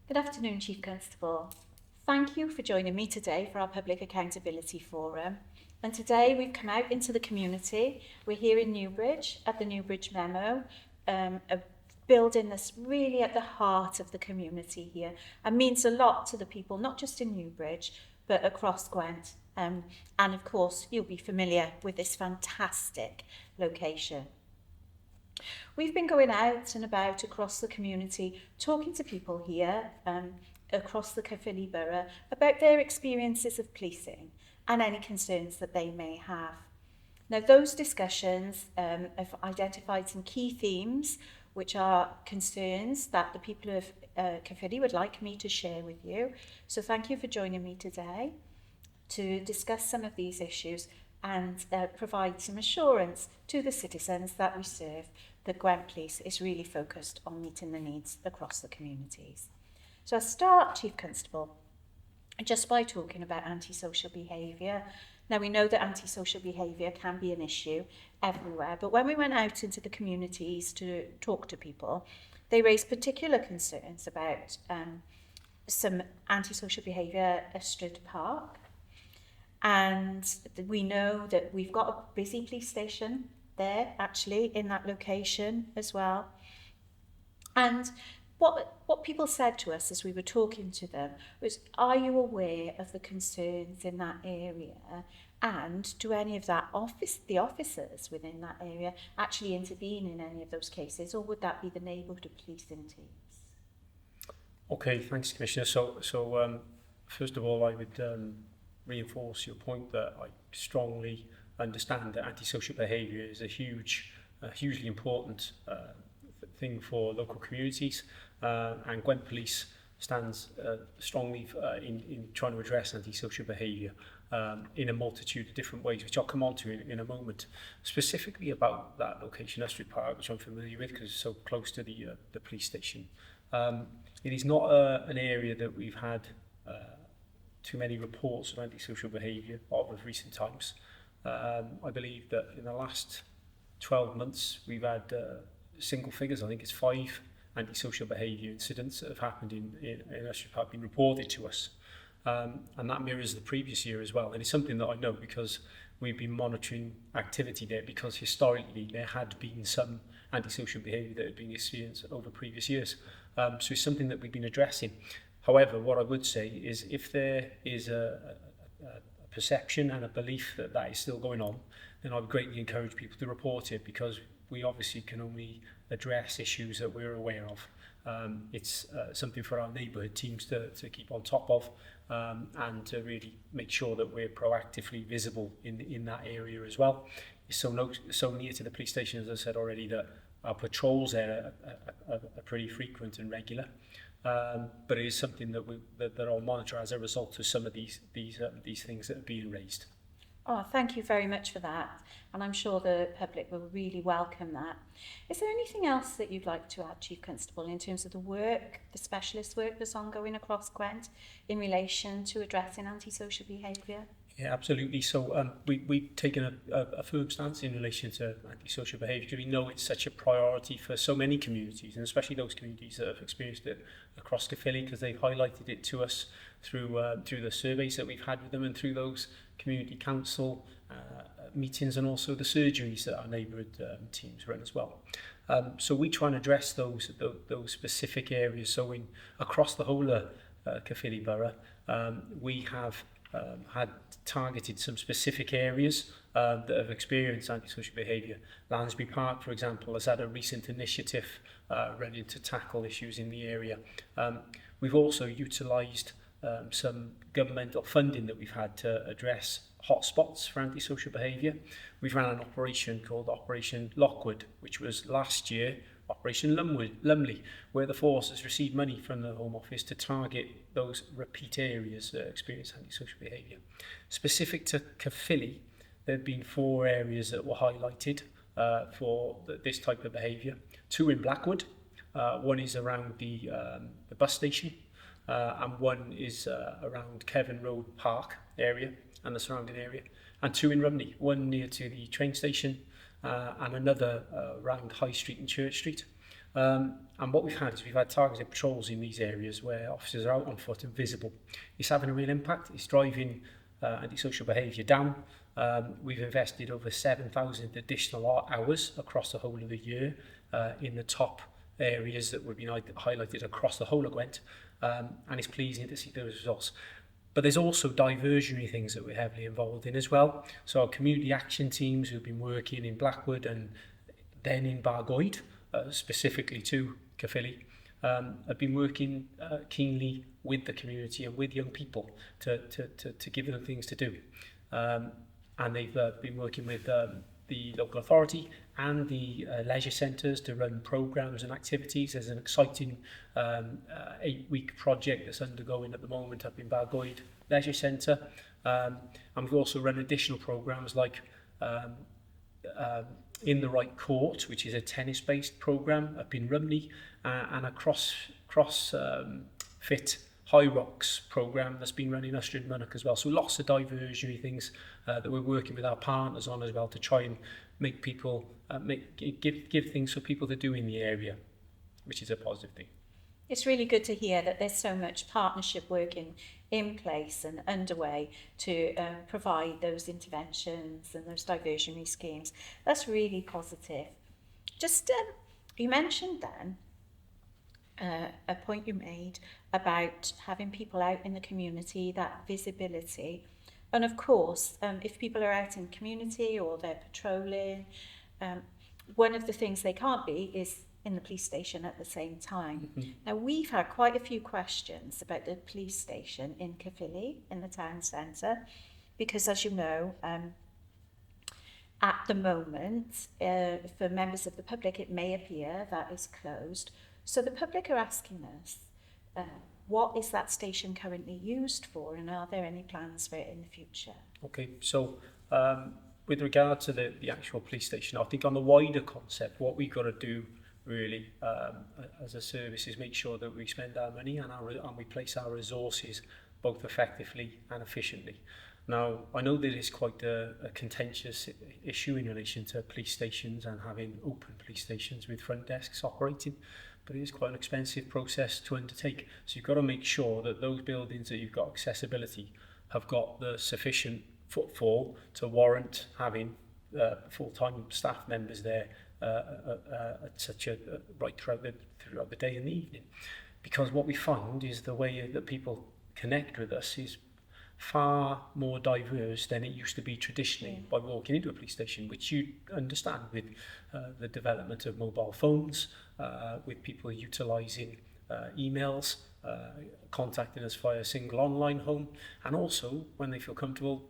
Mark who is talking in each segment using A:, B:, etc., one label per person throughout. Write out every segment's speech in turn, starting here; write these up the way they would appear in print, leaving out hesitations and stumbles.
A: Good afternoon, Chief Constable. Thank you for joining me today for our Public Accountability Forum. And today we've come out into the community. We're here in Newbridge at the Newbridge Memo, a building that's really at the heart of the community here and means a lot to the people, not just in Newbridge, but across Gwent. And of course, you'll be familiar with this fantastic location. We've been going out and about across the community, talking to people here across the Caerphilly borough about their experiences of policing and any concerns that they may have. Now, those discussions have identified some key themes, which are concerns that the people of Caerphilly would like me to share with you. So thank you for joining me today to discuss some of these issues and provide some assurance to the citizens that we serve that Gwent Police is really focused on meeting the needs across the communities. So I'll start, Chief Constable, just by talking about antisocial behaviour. Now, we know that antisocial behaviour can be an issue everywhere, but when we went out into the communities to talk to people, they raised particular concerns about some antisocial behaviour at Strid Park. And we know that we've got a busy police station there, actually, in that location as well. And what people said to us as we were talking to them was, are you aware of the concerns in that area? And do any of the officers within that area actually intervene in any of those cases, or would that be the neighbourhood policing teams?
B: Okay, thanks, Commissioner. So first of all, I would reinforce your point that I strongly understand that antisocial behaviour is a hugely important thing for local communities, and Gwent Police stands strongly in trying to address antisocial behaviour in a multitude of different ways, which I'll come on to in a moment. Specifically about that location, Estrid Park, which I'm familiar with because it's so close to the police station. It is not an area that we've had too many reports of antisocial behaviour of recent times. I believe that in the last 12 months we've had single figures, I think it's 5 antisocial behaviour incidents that have happened in Estrid Park been reported to us. And that mirrors the previous year as well. And it's something that I know because we've been monitoring activity there, because historically there had been some antisocial behaviour that had been experienced over previous years. So it's something that we've been addressing. However, what I would say is if there is a perception and a belief that that is still going on, then I would greatly encourage people to report it, because we obviously can only address issues that we're aware of. It's something for our neighbourhood teams to keep on top of, and to really make sure that we're proactively visible in that area as well. It's so near to the police station, as I said already, that our patrols there are pretty frequent and regular. But it is something that I'll monitor as a result of some of these things that are being raised.
A: Oh, thank you very much for that. And I'm sure the public will really welcome that. Is there anything else that you'd like to add, Chief Constable, in terms of the work, the specialist work that's ongoing across Gwent in relation to addressing antisocial behaviour?
B: Yeah, absolutely. So we've taken a firm stance in relation to antisocial behaviour. We know it's such a priority for so many communities, and especially those communities that have experienced it across Caerphilly, because they've highlighted it to us through the surveys that we've had with them, and through those community council meetings, and also the surgeries that our neighbourhood teams run as well. So we try and address those specific areas. So across the whole of Caerphilly borough, we have had targeted some specific areas that have experienced antisocial behaviour. Lansbury Park, for example, has had a recent initiative running to tackle issues in the area. We've also utilised some governmental funding that we've had to address hotspots for antisocial behaviour. We've ran an operation called Operation Lockwood, which was last year Operation Lumley, where the force has received money from the Home Office to target those repeat areas that experience antisocial behaviour. Specific to Caerphilly, there have been 4 areas that were highlighted for this type of behaviour. 2 in Blackwood, one is around the bus station, and one is around Kevin Road Park area and the surrounding area, and 2 in Rumney, one near to the train station, and another around High Street and Church Street. And what we've had is we've had targeted patrols in these areas where officers are out on foot and visible. It's having a real impact. It's driving antisocial behaviour down. We've invested over 7,000 additional hours across the whole of the year in the top areas that would be highlighted across the whole of Gwent, and it's pleasing to see those results. But there's also diversionary things that we're heavily involved in as well. So our community action teams who've been working in Blackwood and then in Bargoed, specifically to Caerphilly, have been working keenly with the community and with young people to give them things to do. And they've been working with the local authority and the leisure centres to run programmes and activities. There's an exciting 8-week project that's undergoing at the moment up in Bargoed Leisure Centre. And we've also run additional programmes like In the Right Court, which is a tennis-based programme up in Rumney, and a cross-fit High Rocks programme that's been run in Ystrad Mynach as well. So lots of diversionary things that we're working with our partners on as well to try and make people, give things for people to do in the area, which is a positive thing.
A: It's really good to hear that there's so much partnership working in place and underway to provide those interventions and those diversionary schemes. That's really positive. Just, you mentioned then a point you made about having people out in the community, that visibility. And of course, if people are out in the community or they're patrolling, one of the things they can't be is in the police station at the same time. Mm-hmm. Now, we've had quite a few questions about the police station in Caerphilly, in the town centre, because as you know, at the moment, for members of the public, it may appear that it's closed. So the public are asking us, what is that station currently used for, and are there any plans for it in the future?
B: Okay, so with regard to the actual police station, I think on the wider concept, what we've got to do really as a service is make sure that we spend our money and we place our resources both effectively and efficiently. Now, I know that it's quite a contentious issue in relation to police stations and having open police stations with front desks operating, but it is quite an expensive process to undertake. So you've got to make sure that those buildings that you've got accessibility have got the sufficient footfall to warrant having full-time staff members there at such a right throughout the day and the evening. Because what we find is the way that people connect with us is far more diverse than it used to be traditionally by walking into a police station, which you understand with the development of mobile phones, with people utilising emails, contacting us via a single online home, and also when they feel comfortable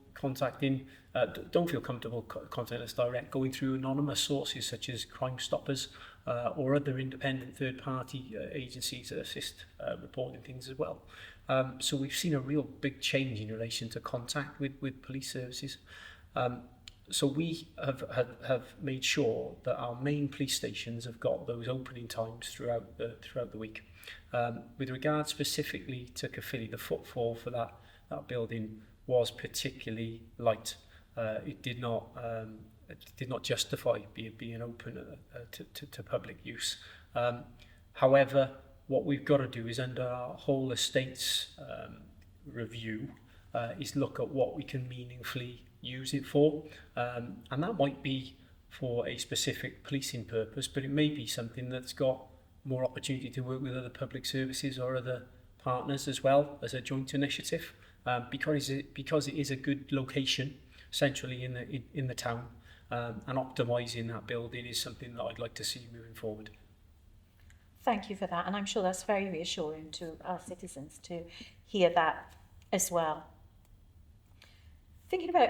B: don't feel comfortable contacting us direct, going through anonymous sources such as Crime Stoppers or other independent third-party agencies that assist reporting things as well. So we've seen a real big change in relation to contact with police services. So we have made sure that our main police stations have got those opening times throughout the week. With regard specifically to Caerphilly, the footfall for that building was particularly light. It did not justify being open to public use. However, what we've got to do is under our whole estates review is look at what we can meaningfully use it for, and that might be for a specific policing purpose, but it may be something that's got more opportunity to work with other public services or other partners as well as a joint initiative, because it is a good location centrally in the town, and optimising that building is something that I'd like to see moving forward.
A: Thank you for that, and I'm sure that's very reassuring to our citizens to hear that as well. Thinking about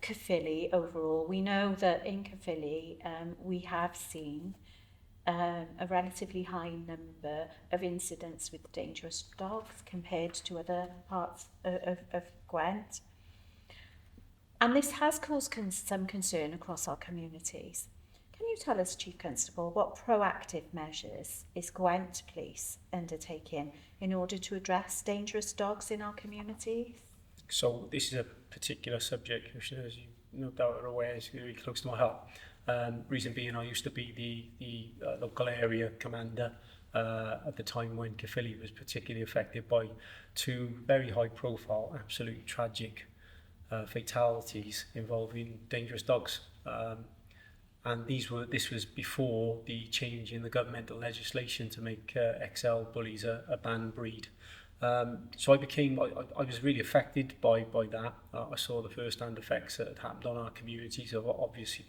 A: Caerphilly overall, we know that in Caerphilly we have seen a relatively high number of incidents with dangerous dogs compared to other parts of Gwent. And this has caused some concern across our communities. Can you tell us, Chief Constable, what proactive measures is Gwent Police undertaking in order to address dangerous dogs in our communities?
B: So this is a particular subject, Commissioner, as you no doubt are aware, is very close to my heart. Reason being, I used to be the local area commander at the time when Caerphilly was particularly affected by two very high profile, absolutely tragic fatalities involving dangerous dogs. And this was before the change in the governmental legislation to make XL bullies a banned breed. So I was really affected by that. I saw the first-hand effects that had happened on our communities of obviously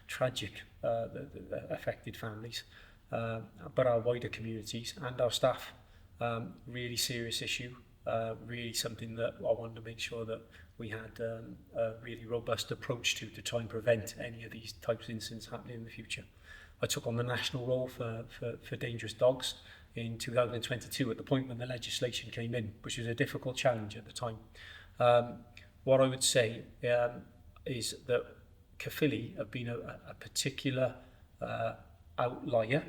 B: tragic the affected families, but our wider communities and our staff. Really serious issue, really something that I wanted to make sure that we had a really robust approach to try and prevent any of these types of incidents happening in the future. I took on the national role for dangerous dogs in 2022 at the point when the legislation came in, which was a difficult challenge at the time. What I would say is that Caerphilly have been a particular outlier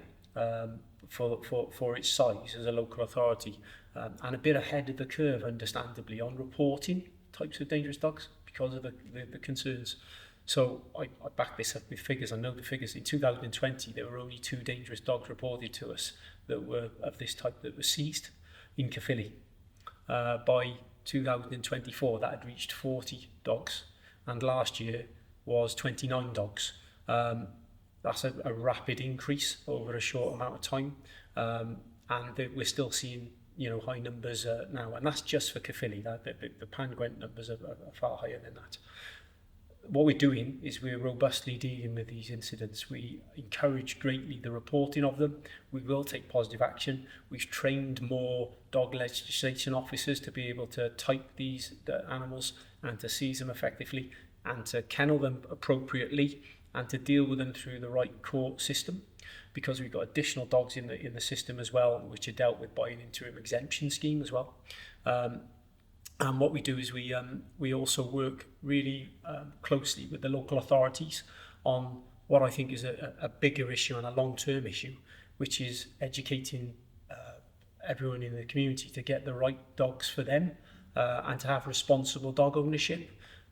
B: for its size as a local authority, and a bit ahead of the curve, understandably, on reporting types of dangerous dogs because of the concerns. So I back this up with figures. I know the figures. In 2020, there were only 2 dangerous dogs reported to us that were of this type that were seized in Caerphilly. By 2024, that had reached 40 dogs, and last year was 29 dogs. That's a rapid increase over a short amount of time, and we're still seeing high numbers now, and that's just for Caerphilly. The Pan Gwent numbers are far higher than that. What we're doing is we're robustly dealing with these incidents. We encourage greatly the reporting of them. We will take positive action. We've trained more dog legislation officers to be able to type the animals and to seize them effectively and to kennel them appropriately and to deal with them through the right court system, because we've got additional dogs in the system as well, which are dealt with by an interim exemption scheme as well. And what we do is we also work really closely with the local authorities on what I think is a bigger issue and a long-term issue, which is educating everyone in the community to get the right dogs for them and to have responsible dog ownership.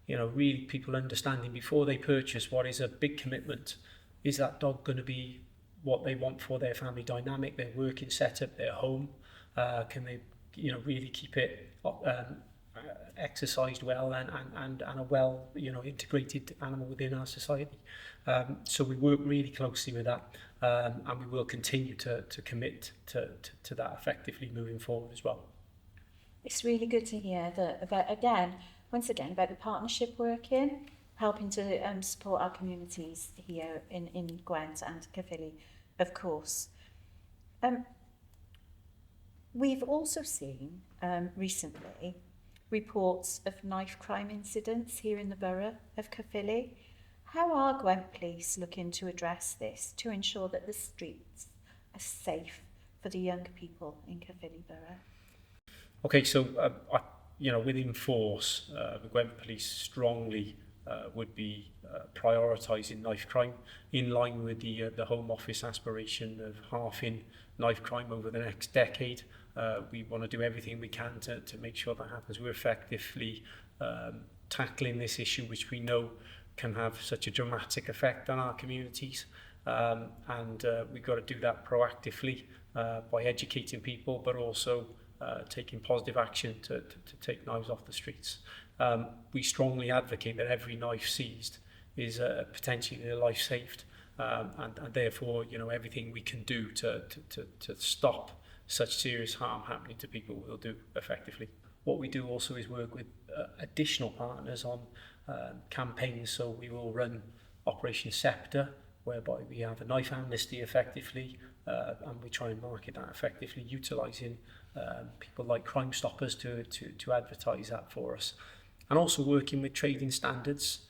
B: Really people understanding before they purchase what is a big commitment. Is that dog going to be what they want for their family dynamic, their working setup, their home? Can they really keep it exercised well and a well integrated animal within our society? So we work really closely with that, and we will continue to commit to that effectively moving forward as well.
A: It's really good to hear once again about the partnership working, helping to support our communities here in Gwent and Caerphilly, of course. We've also seen recently reports of knife crime incidents here in the borough of Caerphilly. How are Gwent Police looking to address this to ensure that the streets are safe for the young people in Caerphilly borough?
B: Okay, so within force, the Gwent Police strongly would be prioritising knife crime in line with the Home Office aspiration of halving knife crime over the next decade. We want to do everything we can to make sure that happens. We're effectively tackling this issue, which we know can have such a dramatic effect on our communities, and we've got to do that proactively by educating people, but also taking positive action to take knives off the streets. We strongly advocate that every knife seized is potentially a life saved, and therefore everything we can do to stop such serious harm happening to people we'll do effectively. What we do also is work with additional partners on campaigns. So we will run Operation Scepter, whereby we have a knife amnesty effectively, and we try and market that effectively, utilising people like Crime Stoppers to advertise that for us. And also working with trading standards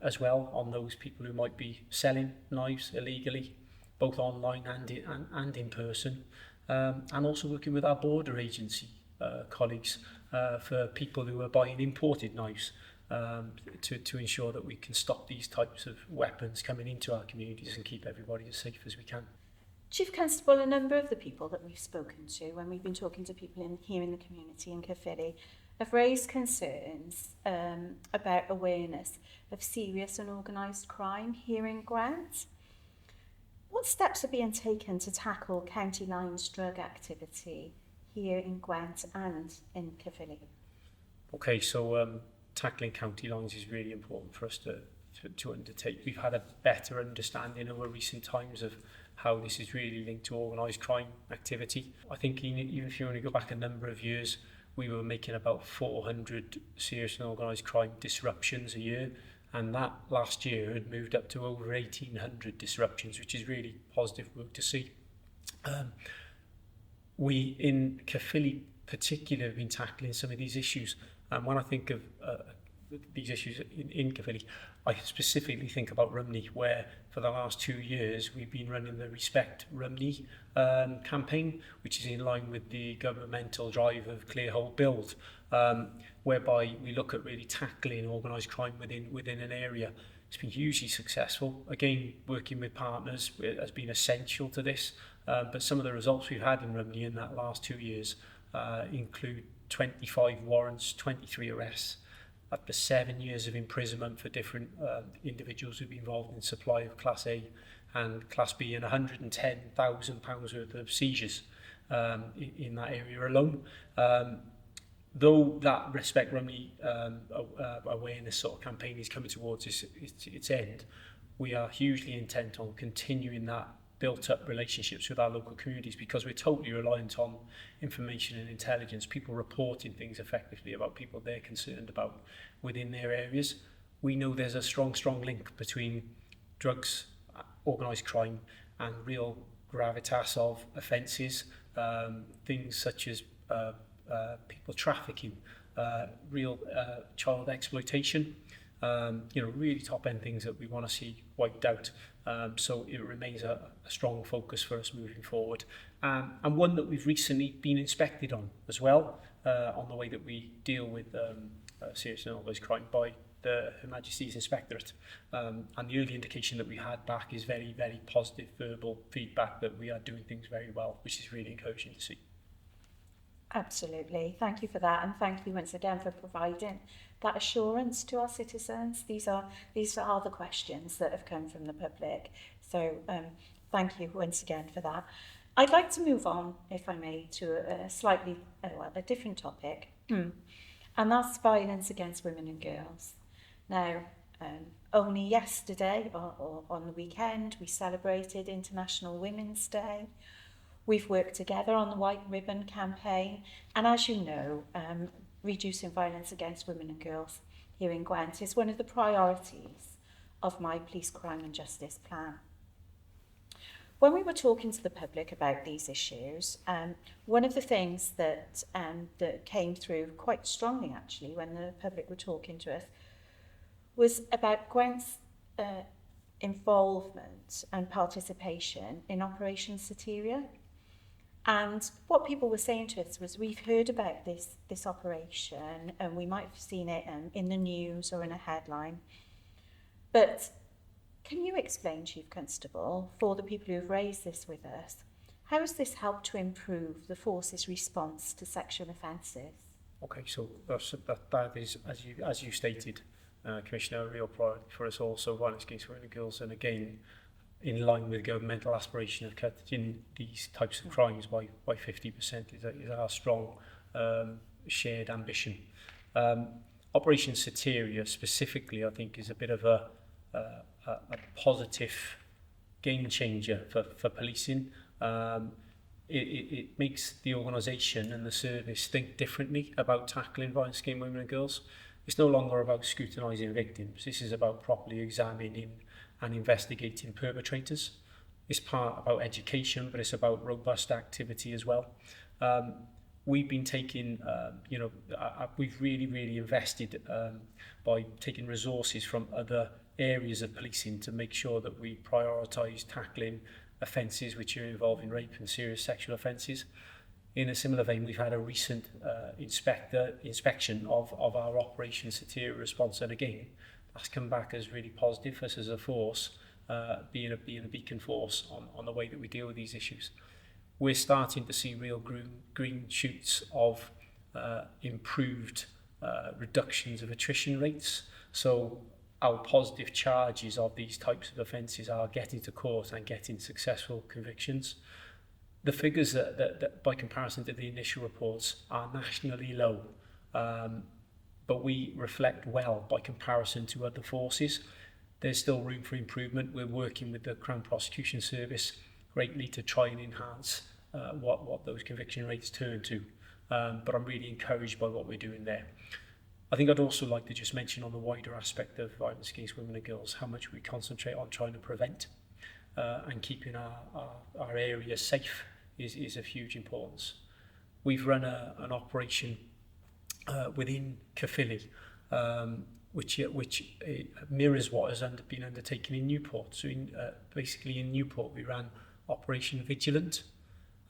B: as well on those people who might be selling knives illegally, both online and in person. And also working with our border agency colleagues for people who are buying imported knives to ensure that we can stop these types of weapons coming into our communities and keep everybody as safe as we can.
A: Chief Constable, a number of the people that we've spoken to when we've been talking to people here in the community in Caerphilly have raised concerns about awareness of serious and organised crime here in Gwent. What steps are being taken to tackle county lines drug activity here in Gwent and in Caerphilly?
B: Okay, so tackling county lines is really important for us to undertake. We've had a better understanding over recent times of how this is really linked to organised crime activity. I think even if you only go back a number of years, we were making about 400 serious and organised crime disruptions a year, and that last year had moved up to over 1,800 disruptions, which is really positive work to see. We in Caerphilly particularly have been tackling some of these issues, and when I think of these issues in Caerphilly, I specifically think about Rumney, where for the last 2 years we've been running the Respect Rumney campaign, which is in line with the governmental drive of Clear Hole Build, whereby we look at really tackling organised crime within an area. It's been hugely successful. Again, working with partners has been essential to this, but some of the results we've had in Rumney in that last 2 years include 25 warrants, 23 arrests, up to 7 years of imprisonment for different individuals who've been involved in supply of Class A and Class B, and £110,000 worth of seizures in that area alone. Though that Respect Rumney awareness sort of campaign is coming towards its end, we are hugely intent on continuing that built-up relationships with our local communities, because we're totally reliant on information and intelligence, people reporting things effectively about people they're concerned about within their areas. We know there's a strong link between drugs, organised crime, and real gravitas of offences, things such as people trafficking, real child exploitation, really top-end things that we want to see wiped out. So it remains a strong focus for us moving forward, and one that we've recently been inspected on as well, on the way that we deal with serious and organised crime by Her Majesty's Inspectorate, and the early indication that we had back is very, very positive verbal feedback that we are doing things very well, which is really encouraging to see.
A: Absolutely. Thank you for that, and thank you once again for providing that assurance to our citizens. These are the questions that have come from the public. So thank you once again for that. I'd like to move on, if I may, to a slightly a different topic, and that's violence against women and girls. Now, only yesterday or on the weekend, we celebrated International Women's Day. We've worked together on the White Ribbon campaign, and as you know, reducing violence against women and girls here in Gwent is one of the priorities of my Police Crime and Justice plan. When we were talking to the public about these issues, one of the things that came through quite strongly actually when the public were talking to us was about Gwent's involvement and participation in Operation Soteria. And what people were saying to us was, we've heard about this operation and we might have seen it in the news or in a headline, but can you explain, Chief Constable, for the people who've raised this with us, how has this helped to improve the force's response to sexual offences?
B: Okay, so that is, as you stated, Commissioner, a real priority for us all. So violence against women and girls, and again, in line with governmental aspiration of cutting these types of crimes by 50% is our strong shared ambition. Operation Soteria specifically, I think, is a bit of a positive game changer for policing. It makes the organisation and the service think differently about tackling violence against women and girls. It's no longer about scrutinising victims. This is about properly examining and investigating perpetrators. It's part about education, but it's about robust activity as well. We've been taking, we've really invested by taking resources from other areas of policing to make sure that we prioritise tackling offences which are involving rape and serious sexual offences. In a similar vein, we've had a recent inspection of our Operation Soteria response, and again, that's come back as really positive for us as a force, being a beacon force on the way that we deal with these issues. We're starting to see real green shoots of improved reductions of attrition rates. So our positive charges of these types of offences are getting to court and getting successful convictions. The figures that by comparison to the initial reports are nationally low, but we reflect well by comparison to other forces. There's still room for improvement. We're working with the Crown Prosecution Service greatly to try and enhance what those conviction rates turn to. But I'm really encouraged by what we're doing there. I think I'd also like to just mention on the wider aspect of violence against women and girls, how much we concentrate on trying to prevent and keeping our areas safe is of huge importance. We've run an operation within Caerphilly, which mirrors what has been undertaken in Newport. So basically in Newport we ran Operation Vigilant,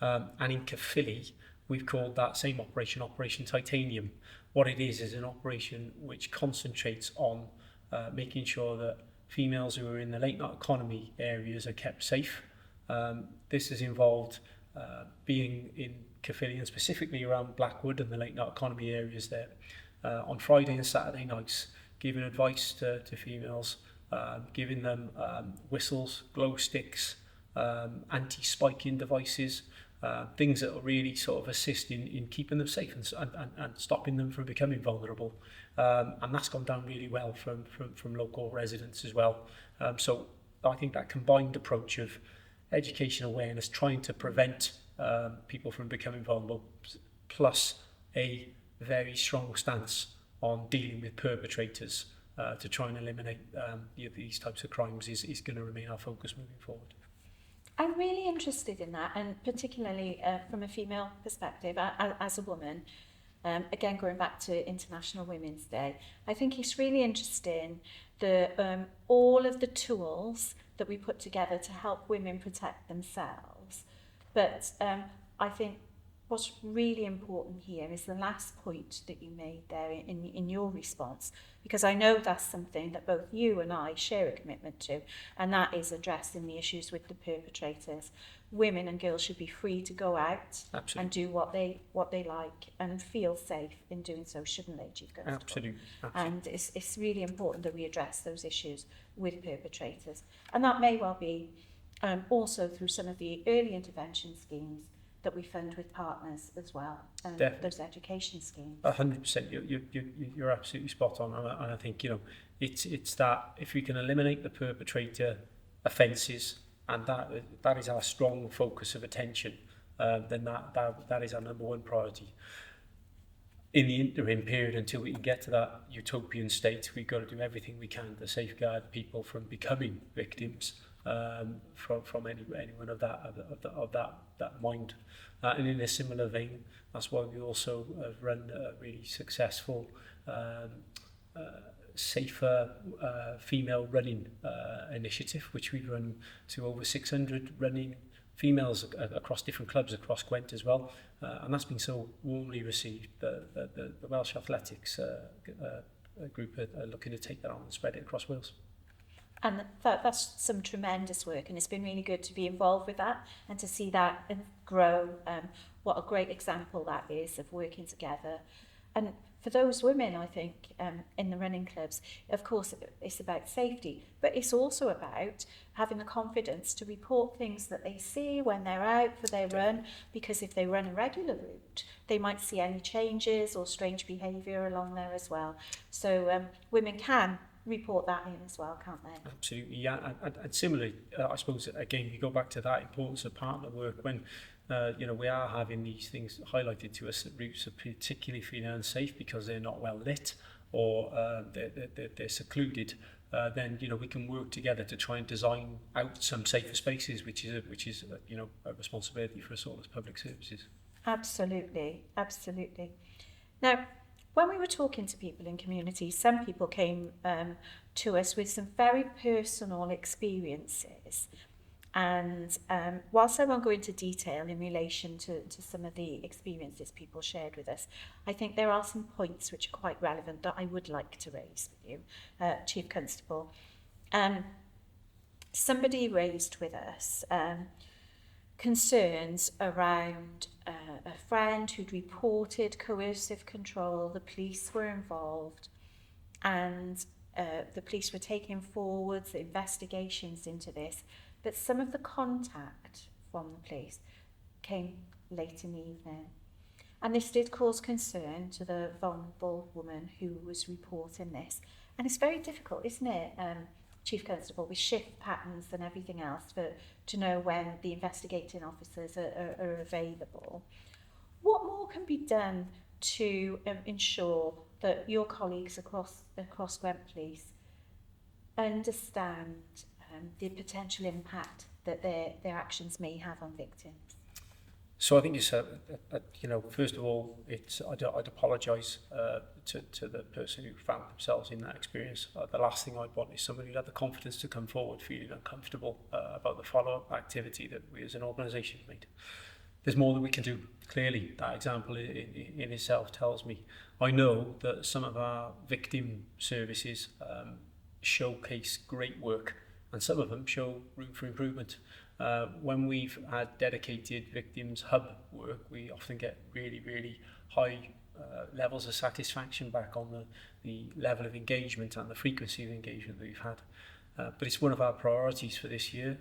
B: and in Caerphilly we've called that same operation Operation Titanium. What it is an operation which concentrates on making sure that females who are in the late night economy areas are kept safe. This has involved being in Caerphilly and specifically around Blackwood and the late night economy areas there on Friday and Saturday nights, giving advice to females, giving them whistles, glow sticks, anti-spiking devices, things that will really sort of assist in keeping them safe and stopping them from becoming vulnerable. And that's gone down really well from local residents as well. So I think that combined approach of education awareness, trying to prevent people from becoming vulnerable, plus a very strong stance on dealing with perpetrators to try and eliminate these types of crimes is going to remain our focus moving forward.
A: I'm really interested in that, and particularly from a female perspective, as a woman. Again, going back to International Women's Day, I think it's really interesting all of the tools that we put together to help women protect themselves. But I think what's really important here is the last point that you made there in your response, because I know that's something that both you and I share a commitment to, and that is addressing the issues with the perpetrators. Women and girls should be free to go out
B: Absolutely.
A: and do what they like and feel safe in doing so, shouldn't they, Chief Constable?
B: Absolutely.
A: And it's really important that we address those issues with perpetrators. And that may well be also through some of the early intervention schemes that we fund with partners as well, those education schemes.
B: 100%, you're absolutely spot on, and I think it's that if we can eliminate the perpetrator offences, and that is our strong focus of attention, then that is our number one priority. In the interim period, until we can get to that utopian state, we've got to do everything we can to safeguard people from becoming victims from anyone of that mind. And in a similar vein, that's why we also have run a really successful safer female running initiative, which we've run to over 600 running females across different clubs across Gwent as well, and that's been so warmly received. The Welsh Athletics group are looking to take that on and spread it across Wales.
A: And that's some tremendous work, and it's been really good to be involved with that and to see that and grow. What a great example that is of working together. And for those women, I think, in the running clubs, of course, it's about safety, but it's also about having the confidence to report things that they see when they're out for their run, because if they run a regular route, they might see any changes or strange behaviour along there as well. So women can report that in as well, can't they?
B: Absolutely, yeah. And similarly, I suppose, again, you go back to that importance of partner work when we are having these things highlighted to us that routes are particularly feeling unsafe because they're not well lit or they're secluded. Then we can work together to try and design out some safer spaces, which is a responsibility for us all as public services.
A: Absolutely. Now, when we were talking to people in communities, some people came to us with some very personal experiences. And whilst I won't go into detail in relation to some of the experiences people shared with us, I think there are some points which are quite relevant that I would like to raise with you, Chief Constable. Somebody raised with us concerns around a friend who'd reported coercive control. The police were involved, and the police were taking forward the investigations into this, but some of the contact from the police came late in the evening. And this did cause concern to the vulnerable woman who was reporting this. And it's very difficult, isn't it, Chief Constable, with shift patterns and everything else, to know when the investigating officers are available. What more can be done to ensure that your colleagues across Gwent Police understand the potential impact that their actions may have on victims?
B: So I think it's, first of all, I'd apologise to the person who found themselves in that experience. The last thing I'd want is somebody who had the confidence to come forward feeling uncomfortable about the follow-up activity that we as an organisation made. There's more that we can do. Clearly, that example in itself tells me. I know that some of our victim services showcase great work, and some of them show room for improvement. When we've had dedicated victims hub work, we often get really, really high levels of satisfaction back on the level of engagement and the frequency of engagement that we've had. But it's one of our priorities for this year.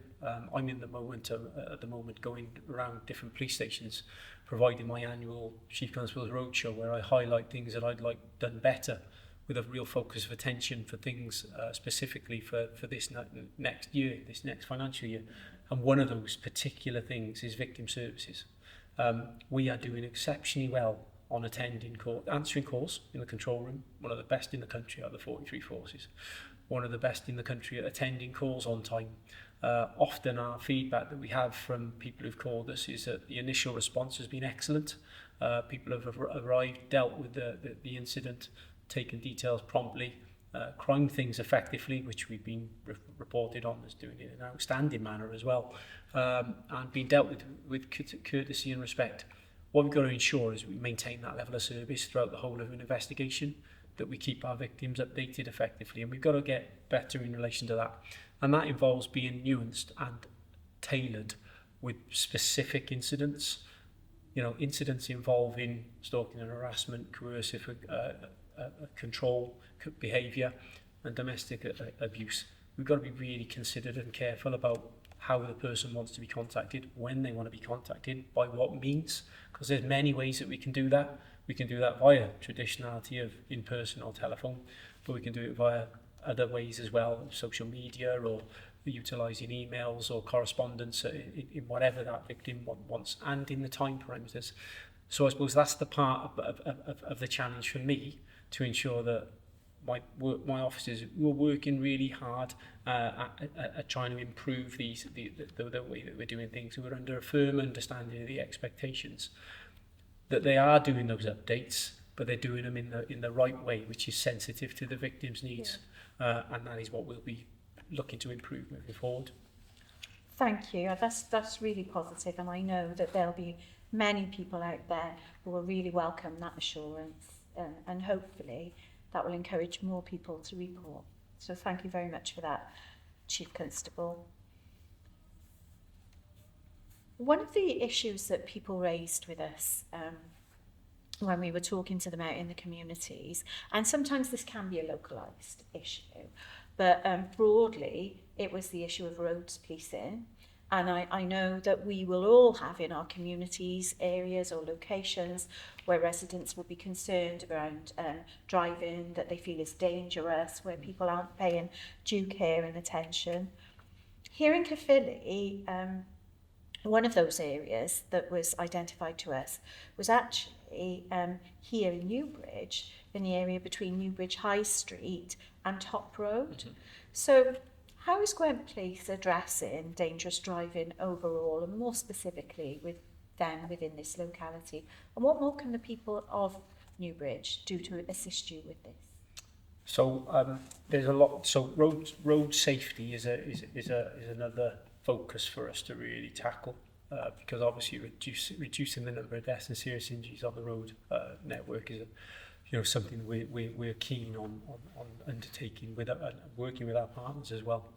B: I'm in the moment at the moment going around different police stations, providing my annual Chief Constable's Roadshow, where I highlight things that I'd like done better, with a real focus of attention for things specifically for this next year, this next financial year. And one of those particular things is victim services. We are doing exceptionally well on answering calls in the control room, one of the best in the country out of the 43 forces, one of the best in the country at attending calls on time. Often our feedback that we have from people who've called us is that the initial response has been excellent. People have arrived, dealt with the incident, taken details promptly, crime things effectively, which we've been reported on as doing it in an outstanding manner as well, and being dealt with courtesy and respect. What we've got to ensure is we maintain that level of service throughout the whole of an investigation, that we keep our victims updated effectively, and we've got to get better in relation to that. And that involves being nuanced and tailored with specific incidents. Incidents involving stalking and harassment, coercive control behaviour and domestic abuse. We've got to be really considered and careful about how the person wants to be contacted, when they want to be contacted, by what means, because there's many ways that we can do that. We can do that via traditionality of in-person or telephone, but we can do it via other ways as well, social media, or utilising emails or correspondence in whatever that victim wants, and in the time parameters. So I suppose that's the part of the challenge for me, to ensure that my officers who are working really hard at trying to improve the way that we're doing things, who are under a firm understanding of the expectations, that they are doing those updates, but they're doing them in the right way, which is sensitive to the victim's needs. Yeah. And that is what we'll be looking to improve moving forward.
A: Thank you. That's really positive, and I know that there'll be many people out there who will really welcome that assurance, and hopefully that will encourage more people to report. So thank you very much for that, Chief Constable. One of the issues that people raised with us when we were talking to them out in the communities, and sometimes this can be a localised issue, but broadly it was the issue of roads policing. And I know that we will all have in our communities areas or locations where residents will be concerned around driving that they feel is dangerous, where people aren't paying due care and attention. Here in Caerphilly, one of those areas that was identified to us was actually here in Newbridge, in the area between Newbridge High Street and Top Road. Mm-hmm. So how is Gwent Police addressing dangerous driving overall, and more specifically within this locality? And what more can the people of Newbridge do to assist you with this?
B: So there's a lot. So road safety is another focus for us to really tackle, because obviously reducing the number of deaths and serious injuries on the road network is something we're keen on undertaking working with our partners as well.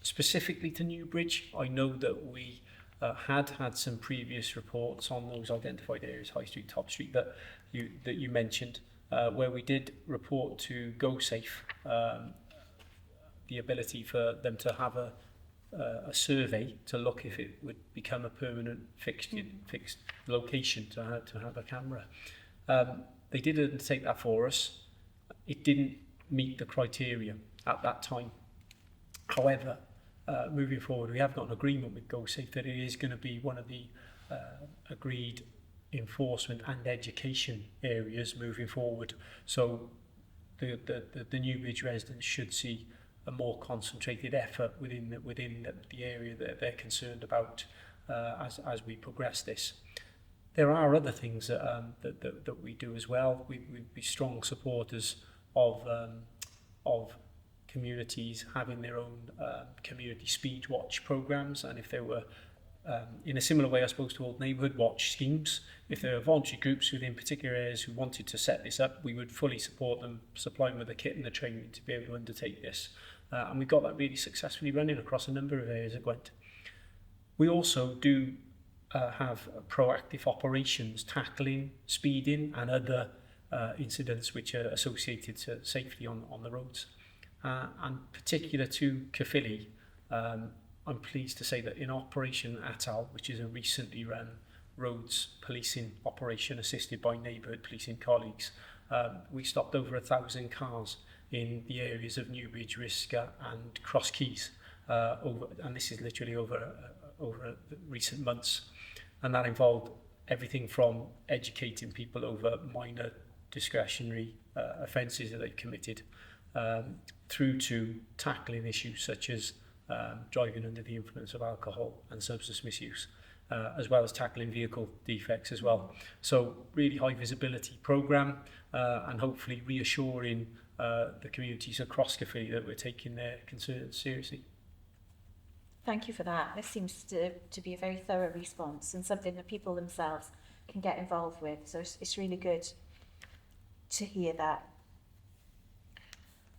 B: Specifically to Newbridge, I know that we had some previous reports on those identified areas, High Street, Top Street, that you mentioned, where we did report to GoSafe the ability for them to have a survey to look if it would become a permanent fixed location to have a camera. They did undertake that for us. It didn't meet the criteria at that time. However, moving forward, we have got an agreement with GoSafe that it is going to be one of the agreed enforcement and education areas moving forward. So the Newbridge residents should see a more concentrated effort within the area that they're concerned about as we progress this. There are other things that we do as well. We'd be strong supporters of communities having their own community speed watch programs, and if there were in a similar way, I suppose, to old neighbourhood watch schemes, if there are voluntary groups within particular areas who wanted to set this up, we would fully support them, supply them with the kit and the training to be able to undertake this. And we've got that really successfully running across a number of areas at Gwent. We also do have proactive operations tackling speeding and other incidents which are associated to safety on the roads. And particular to Caerphilly, I'm pleased to say that in Operation Atal, which is a recently run roads policing operation assisted by neighbourhood policing colleagues, we stopped over 1,000 cars in the areas of Newbridge, Risca and Cross Keys, and this is literally over recent months. And that involved everything from educating people over minor discretionary offences that they've committed, through to tackling issues such as driving under the influence of alcohol and substance misuse, as well as tackling vehicle defects as well. So really high visibility programme, and hopefully reassuring the communities across Caerphilly that we're taking their concerns seriously.
A: Thank you for that. This seems to be a very thorough response and something that people themselves can get involved with. So it's really good to hear that.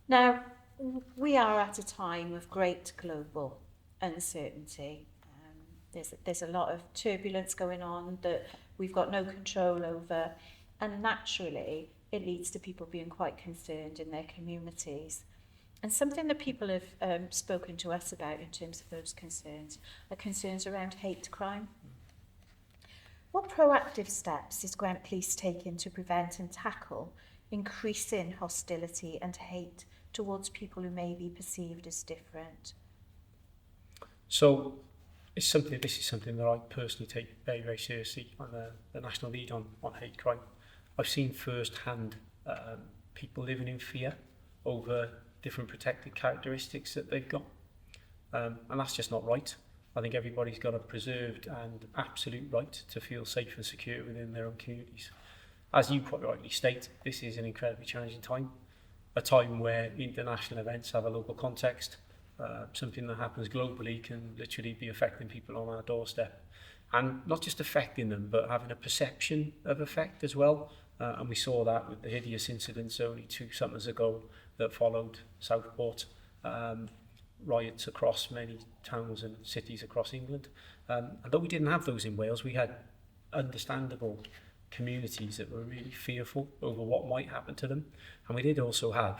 A: Now, we are at a time of great global uncertainty. There's a lot of turbulence going on that we've got no control over, and naturally it leads to people being quite concerned in their communities. And something that people have spoken to us about in terms of those concerns are concerns around hate crime. What proactive steps is Gwent Police taking to prevent and tackle increasing hostility and hate towards people who may be perceived as different?
B: So this is something that I personally take very, very seriously. I'm the national lead on hate crime. I've seen firsthand people living in fear over different protected characteristics that they've got. And that's just not right. I think everybody's got a preserved and absolute right to feel safe and secure within their own communities. As you quite rightly state, this is an incredibly challenging time, a time where international events have a local context. Something that happens globally can literally be affecting people on our doorstep. And not just affecting them, but having a perception of effect as well. And we saw that with the hideous incidents only 2 summers ago that followed Southport, riots across many towns and cities across England. And though we didn't have those in Wales, we had understandable communities that were really fearful over what might happen to them. And we did also have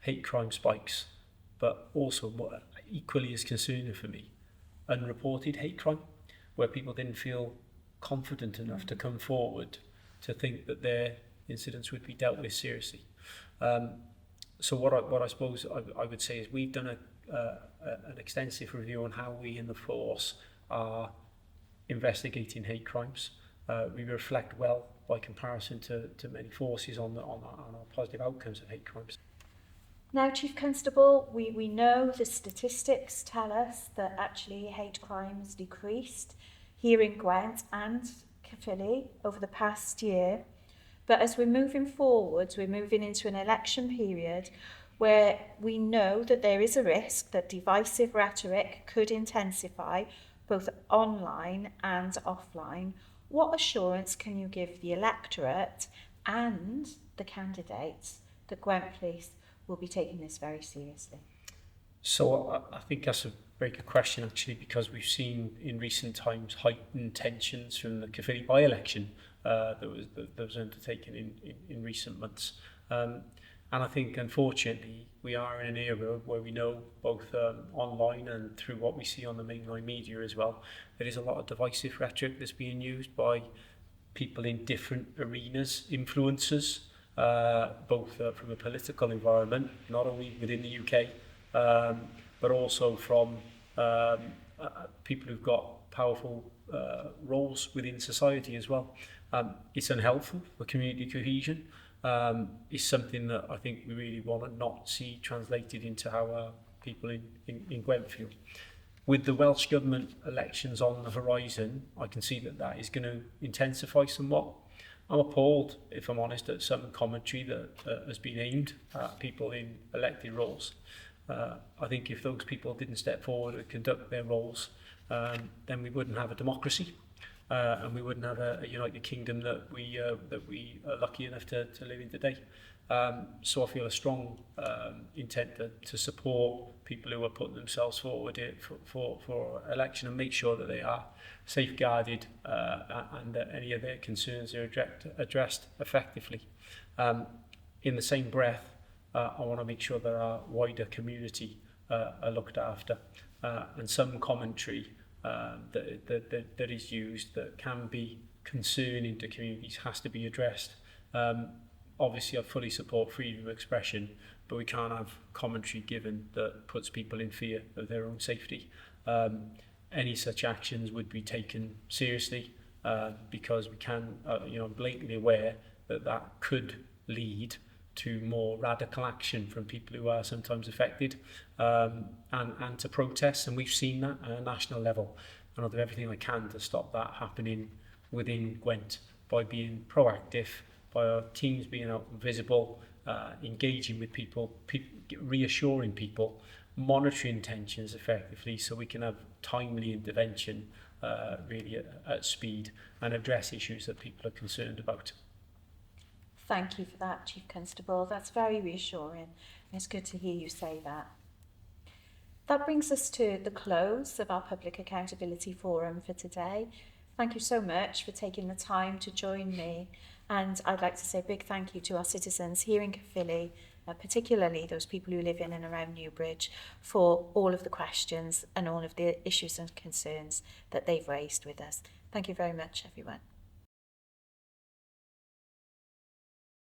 B: hate crime spikes, but also what equally as concerning for me, unreported hate crime, where people didn't feel confident enough to come forward to think that their incidents would be dealt with seriously. So what I suppose I would say is we've done an extensive review on how we in the force are investigating hate crimes. We reflect well by comparison to many forces on our positive outcomes of hate crimes.
A: Now, Chief Constable, we know the statistics tell us that actually hate crime has decreased here in Gwent and Caerphilly over the past year. But as we're moving forwards, we're moving into an election period where we know that there is a risk that divisive rhetoric could intensify both online and offline. What assurance can you give the electorate and the candidates that Gwent Police will be taking this very seriously?
B: So I think that's a very good question, actually, because we've seen in recent times heightened tensions from the Caerphilly by-election that was undertaken in recent months. And I think, unfortunately, we are in an era where we know, both online and through what we see on the mainline media as well, there is a lot of divisive rhetoric that's being used by people in different arenas, influencers, both from a political environment, not only within the UK, but also from people who've got powerful roles within society as well. It's unhelpful for community cohesion. It's something that I think we really want to not see translated into how people in Gwent feel. With the Welsh Government elections on the horizon, I can see that is going to intensify somewhat. I'm appalled, if I'm honest, at some commentary that has been aimed at people in elected roles. I think if those people didn't step forward and conduct their roles, then we wouldn't have a democracy, and we wouldn't have a United Kingdom that we are lucky enough to live in today. So I feel a strong intent to support people who are putting themselves forward for election and make sure that they are safeguarded and that any of their concerns are addressed effectively. In the same breath, I want to make sure that our wider community are looked after, and some commentary that is used that can be concerning to communities has to be addressed. Obviously, I fully support freedom of expression, but we can't have commentary given that puts people in fear of their own safety. Any such actions would be taken seriously, because we can, blatantly aware that could lead to more radical action from people who are sometimes affected, and to protests, and we've seen that at a national level. And I'll do everything I can to stop that happening within Gwent by being proactive, by our teams being out and visible, engaging with people, reassuring people, monitoring tensions effectively so we can have timely intervention really at speed and address issues that people are concerned about.
A: Thank you for that, Chief Constable. That's very reassuring. It's good to hear you say that. That brings us to the close of our Public Accountability Forum for today. Thank you so much for taking the time to join me. And I'd like to say a big thank you to our citizens here in Caerphilly, particularly those people who live in and around Newbridge, for all of the questions and all of the issues and concerns that they've raised with us. Thank you very much, everyone.